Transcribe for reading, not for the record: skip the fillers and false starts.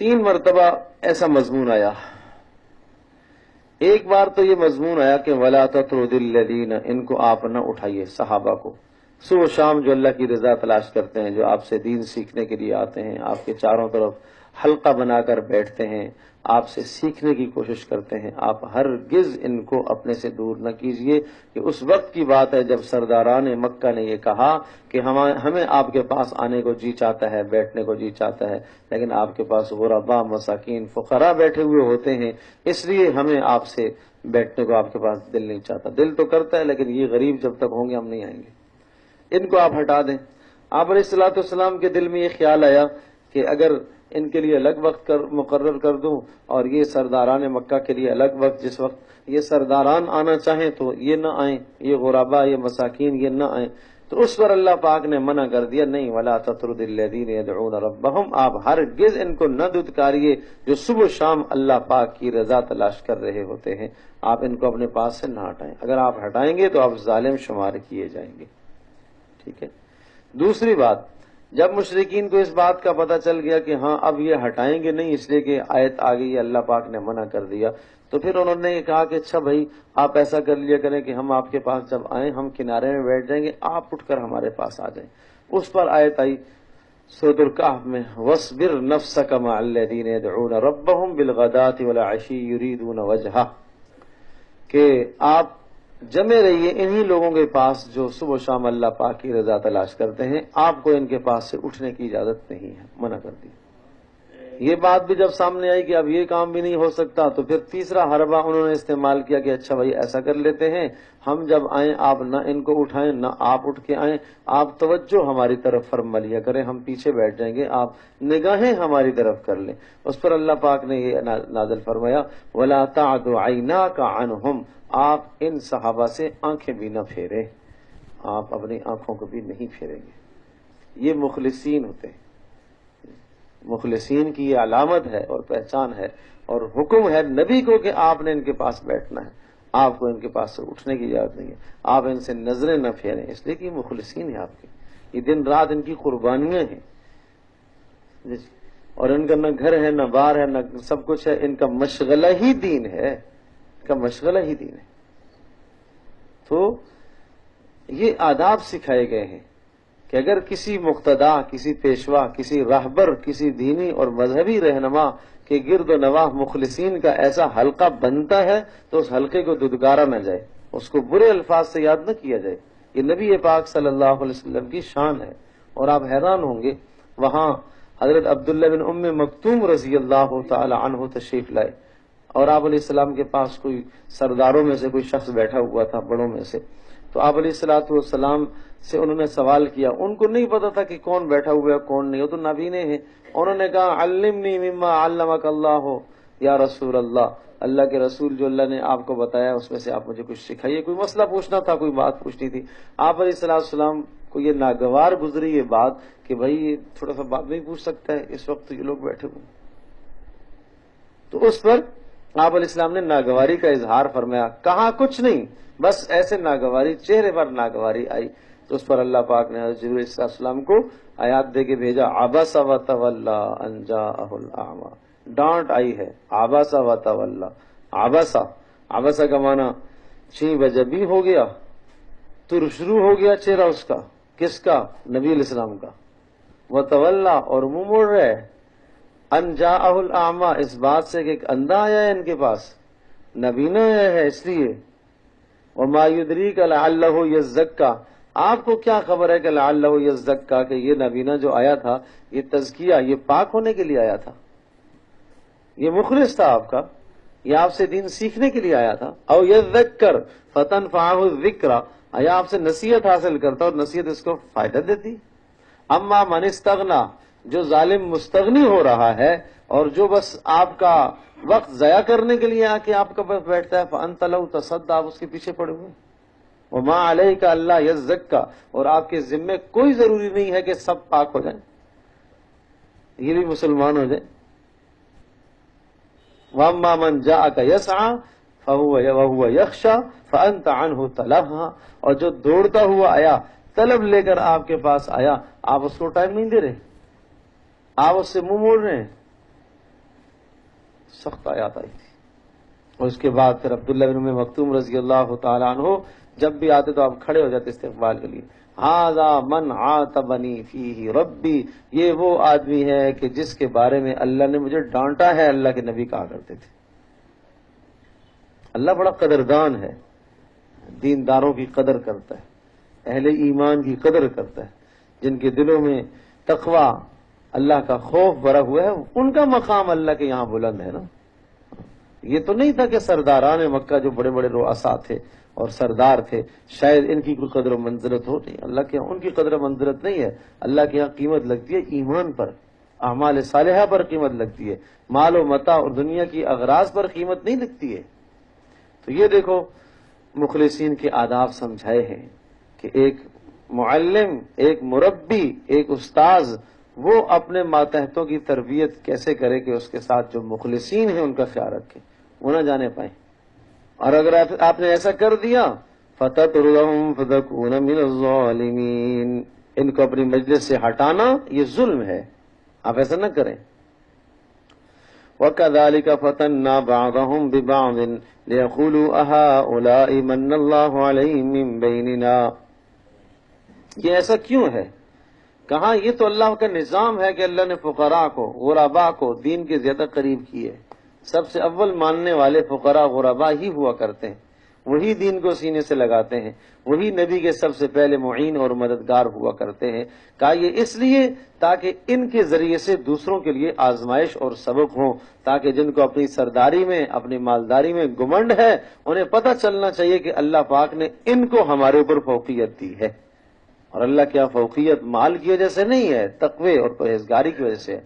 3 مرتبہ ایسا مضمون آیا. ایک بار تو یہ مضمون آیا کہ وَلَا تَطْرُدِ الَّذِينَ، ان کو آپ نہ اٹھائیے، صحابہ کو. صبح و شام جو اللہ کی رضا تلاش کرتے ہیں، جو آپ سے دین سیکھنے کے لیے آتے ہیں، آپ کے چاروں طرف حلقہ بنا کر بیٹھتے ہیں، آپ سے سیکھنے کی کوشش کرتے ہیں، آپ ہرگز ان کو اپنے سے دور نہ کیجیے. کہ اس وقت کی بات ہے جب سرداران مکہ نے یہ کہا کہ ہمیں آپ کے پاس آنے کو جی چاہتا ہے، بیٹھنے کو جی چاہتا ہے، لیکن آپ کے پاس غرباء، مساکین، فقراء بیٹھے ہوئے ہوتے ہیں، اس لیے ہمیں آپ سے بیٹھنے کو آپ کے پاس دل نہیں چاہتا. دل تو کرتا ہے لیکن یہ غریب جب تک ہوں گے ہم نہیں آئیں گے، ان کو آپ ہٹا دیں. آپ علیہ الصلوۃ والسلام کے دل میں یہ خیال آیا کہ اگر ان کے لیے الگ وقت مقرر کر دوں اور یہ سرداران مکہ کے لیے الگ وقت، جس وقت یہ سرداران آنا چاہیں تو یہ نہ آئیں، یہ غرباء، یہ مساکین یہ نہ آئیں. تو اس پر اللہ پاک نے منع کر دیا، نہیں، وَلَا تَطْرُدِ الَّذِينَ يَدْعُونَ رَبَّهُمْ، آپ ہرگز ان کو نہ دھتکاریے جو صبح و شام اللہ پاک کی رضا تلاش کر رہے ہوتے ہیں. آپ ان کو اپنے پاس سے نہ ہٹائیں، اگر آپ ہٹائیں گے تو آپ ظالم شمار کیے جائیں گے. ٹھیک ہے. دوسری بات، جب مشرکین کو اس بات کا پتہ چل گیا کہ ہاں اب یہ ہٹائیں گے نہیں، اس لیے کہ آیت آ گئی، اللہ پاک نے منع کر دیا، تو پھر انہوں نے کہا کہ اچھا بھائی آپ ایسا کر لیا کریں کہ ہم آپ کے پاس جب آئیں ہم کنارے میں بیٹھ جائیں گے، آپ اٹھ کر ہمارے پاس آ جائیں. اس پر آیت آئی سورۃ الکہف میں، وَاصْبِرْ نَفْسَكَ مَعَ الَّذِينَ يَدْعُونَ رَبَّهُمْ بِالْغَدَاةِ وَالْعَشِيِّ يُرِيدُونَ وَجْهَهُ، کہ آپ جمے رہیے انہی لوگوں کے پاس جو صبح و شام اللہ پاک کی رضا تلاش کرتے ہیں، آپ کو ان کے پاس سے اٹھنے کی اجازت نہیں ہے، منع کر دی. یہ بات بھی جب سامنے آئی کہ اب یہ کام بھی نہیں ہو سکتا، تو پھر تیسرا حربہ انہوں نے استعمال کیا کہ اچھا بھائی ایسا کر لیتے ہیں، ہم جب آئیں آپ نہ ان کو اٹھائیں نہ آپ اٹھ کے آئیں، آپ توجہ ہماری طرف فرما لیا کریں، ہم پیچھے بیٹھ جائیں گے، آپ نگاہیں ہماری طرف کر لیں. اس پر اللہ پاک نے یہ نازل فرمایا، وَلَا تَعْدُ عَيْنَاكَ عَنْهُمْ، آپ ان صحابہ سے آنکھیں بھی نہ پھیریں، آپ اپنی آنکھوں کو بھی نہیں پھیریں گے. یہ مخلصین ہوتے ہیں، مخلصین کی یہ علامت ہے اور پہچان ہے، اور حکم ہے نبی کو کہ آپ نے ان کے پاس بیٹھنا ہے، آپ کو ان کے پاس سے اٹھنے کی اجازت نہیں ہے، آپ ان سے نظریں نہ پھیریں، اس لیے کہ یہ مخلصین ہیں آپ کے، یہ دن رات ان کی قربانیاں ہیں، اور ان کا نہ گھر ہے نہ بار ہے نہ سب کچھ ہے، ان کا مشغلہ ہی دین ہے، ان کا مشغلہ ہی دین ہے. تو یہ آداب سکھائے گئے ہیں کہ اگر کسی مقتدا، کسی پیشوا، کسی راہبر، کسی دینی اور مذہبی رہنما کے گرد و نواح مخلصین کا ایسا حلقہ بنتا ہے تو اس حلقے کو دھتکارا نہ جائے، اس کو برے الفاظ سے یاد نہ کیا جائے. یہ نبی پاک صلی اللہ علیہ وسلم کی شان ہے. اور آپ حیران ہوں گے، وہاں حضرت عبداللہ بن ام مکتوم رضی اللہ تعالی عنہ تشریف لائے، اور آپ علیہ السلام کے پاس کوئی سرداروں میں سے کوئی شخص بیٹھا ہوا تھا، بڑوں میں سے. تو آپ علیہ الصلوۃ والسلام سے انہوں نے سوال کیا، ان کو نہیں پتا تھا کہ کون بیٹھا ہوا ہے کون نہیں، وہ تو نابینے ہیں. انہوں نے کہا علمنی مما علمک اللہ یا رسول اللہ، اللہ کے رسول جو اللہ نے آپ کو بتایا اس میں سے آپ مجھے کچھ سکھائیے. کوئی مسئلہ پوچھنا تھا، کوئی بات پوچھنی تھی. آپ علیہ الصلوۃ والسلام کو یہ ناگوار گزری یہ بات کہ بھائی یہ تھوڑا سا بات نہیں پوچھ سکتا ہے، اس وقت یہ لوگ بیٹھے ہوئے. تو اس پر آپ علیہ السلام نے ناگواری کا اظہار فرمایا، کہا کچھ نہیں، بس ایسے ناگواری، چہرے پر ناگواری آئی. تو اس پر اللہ پاک نے حضرت جبرائیل علیہ السلام کو آیات دے کے بھیجا، عبس وتولی ان جاءہ الاعمی، ڈانٹ آئی ہے، عبس وتولی. عبسہ کا معنی چین بجبی ہو گیا، ترشرو ہو گیا چہرہ اس کا، کس کا؟ نبی علیہ السلام کا. وتولی، اور منہ موڑ رہے، ان جاءہ الاعمی، اس بات سے کہ ایک اندھا آیا ہے ان کے پاس، نبینا آیا ہے اس لیے. وما یدریک لعلہ یزکا، آپ کو کیا خبر ہے کہ لعلہ یزکا، کہ یہ نبینا جو آیا تھا یہ تزکیہ، یہ پاک ہونے کے لیے آیا تھا، یہ مخلص تھا آپ کا، یہ آپ سے دین سیکھنے کے لیے آیا تھا. او یذکر فتنفعہ الذکر، آیا آپ سے نصیحت حاصل کرتا اور نصیحت اس کو فائدہ دیتی. اما من استغنا، جو ظالم مستغنی ہو رہا ہے اور جو بس آپ کا وقت ضائع کرنے کے لیے آ کے آپ کا بس بیٹھتا ہے، فانت لہ تصدی، آپ اس کے پیچھے پڑے ہوئے. وما علیک الا یزکا، اور آپ کے ذمے کوئی ضروری نہیں ہے کہ سب پاک ہو جائیں، یہ بھی مسلمان ہو جائیں. واما من جاءک یسعی وهو یخشی فانت عنہ تلہا، اور جو دوڑتا ہوا آیا، طلب لے کر آپ کے پاس آیا، آپ اس کو ٹائم نہیں دے رہے، آپ اس سے منہ موڑ رہے ہیں. سخت آیات آئی تھی. اور اس کے بعد پھر عبداللہ بن ام مکتوم رضی اللہ تعالیٰ عنہ جب بھی آتے تو آپ کھڑے ہو جاتے استقبال کے لیے. ھذا من عاتبنی فیہ ربی، یہ وہ آدمی ہے کہ جس کے بارے میں اللہ نے مجھے ڈانٹا ہے. اللہ کے نبی کہا کرتے تھے. اللہ بڑا قدردان ہے، دینداروں کی قدر کرتا ہے، اہل ایمان کی قدر کرتا ہے، جن کے دلوں میں تقوی اللہ کا خوف بھرا ہوا ہے، ان کا مقام اللہ کے یہاں بلند ہے نا. یہ تو نہیں تھا کہ سرداران مکہ جو بڑے بڑے رؤساء تھے اور سردار تھے شاید ان کی کوئی قدر و منزلت ہو. نہیں، اللہ کے یہاں ان کی قدر و منزلت نہیں ہے. اللہ کے یہاں قیمت لگتی ہے ایمان پر، اعمال صالحہ پر قیمت لگتی ہے، مال و متاع اور دنیا کی اغراض پر قیمت نہیں لگتی ہے. تو یہ دیکھو مخلصین کے آداب سمجھائے ہیں کہ ایک معلم، ایک مربی، ایک استاذ وہ اپنے ماتحتوں کی تربیت کیسے کرے کہ اس کے ساتھ جو مخلصین ہیں ان کا خیال رکھے، وہ نہ جانے پائیں. اور اگر آپ نے ایسا کر دیا فَتَطْرُدَهُمْ فَتَكُونَ مِنَ الظَّالِمِينَ، ان کو اپنی مجلس سے ہٹانا یہ ظلم ہے، آپ ایسا نہ کریں. وَكَذَلِكَ فَتَنَّا بَعْضَهُمْ بِبَعْضٍ لِيَقُولُوا أَهَٰؤُلَاءِ مَنَّ اللَّهُ عَلَيْهِم مِّن بَيْنِنَا. یہ ایسا کیوں ہے؟ کہاں یہ تو اللہ کا نظام ہے کہ اللہ نے فقراء کو، غرباء کو دین کے زیادہ قریب کیے. سب سے اول ماننے والے فقراء غرباء ہی ہوا کرتے ہیں، وہی دین کو سینے سے لگاتے ہیں، وہی نبی کے سب سے پہلے معین اور مددگار ہوا کرتے ہیں. کہا یہ اس لیے تاکہ ان کے ذریعے سے دوسروں کے لیے آزمائش اور سبق ہوں، تاکہ جن کو اپنی سرداری میں، اپنی مالداری میں گمنڈ ہے، انہیں پتہ چلنا چاہیے کہ اللہ پاک نے ان کو ہمارے اوپر فوقیت دی ہے. اور اللہ کیا فوقیت مال کی وجہ سے نہیں ہے، تقوی اور پرہیزگاری کی وجہ سے ہے.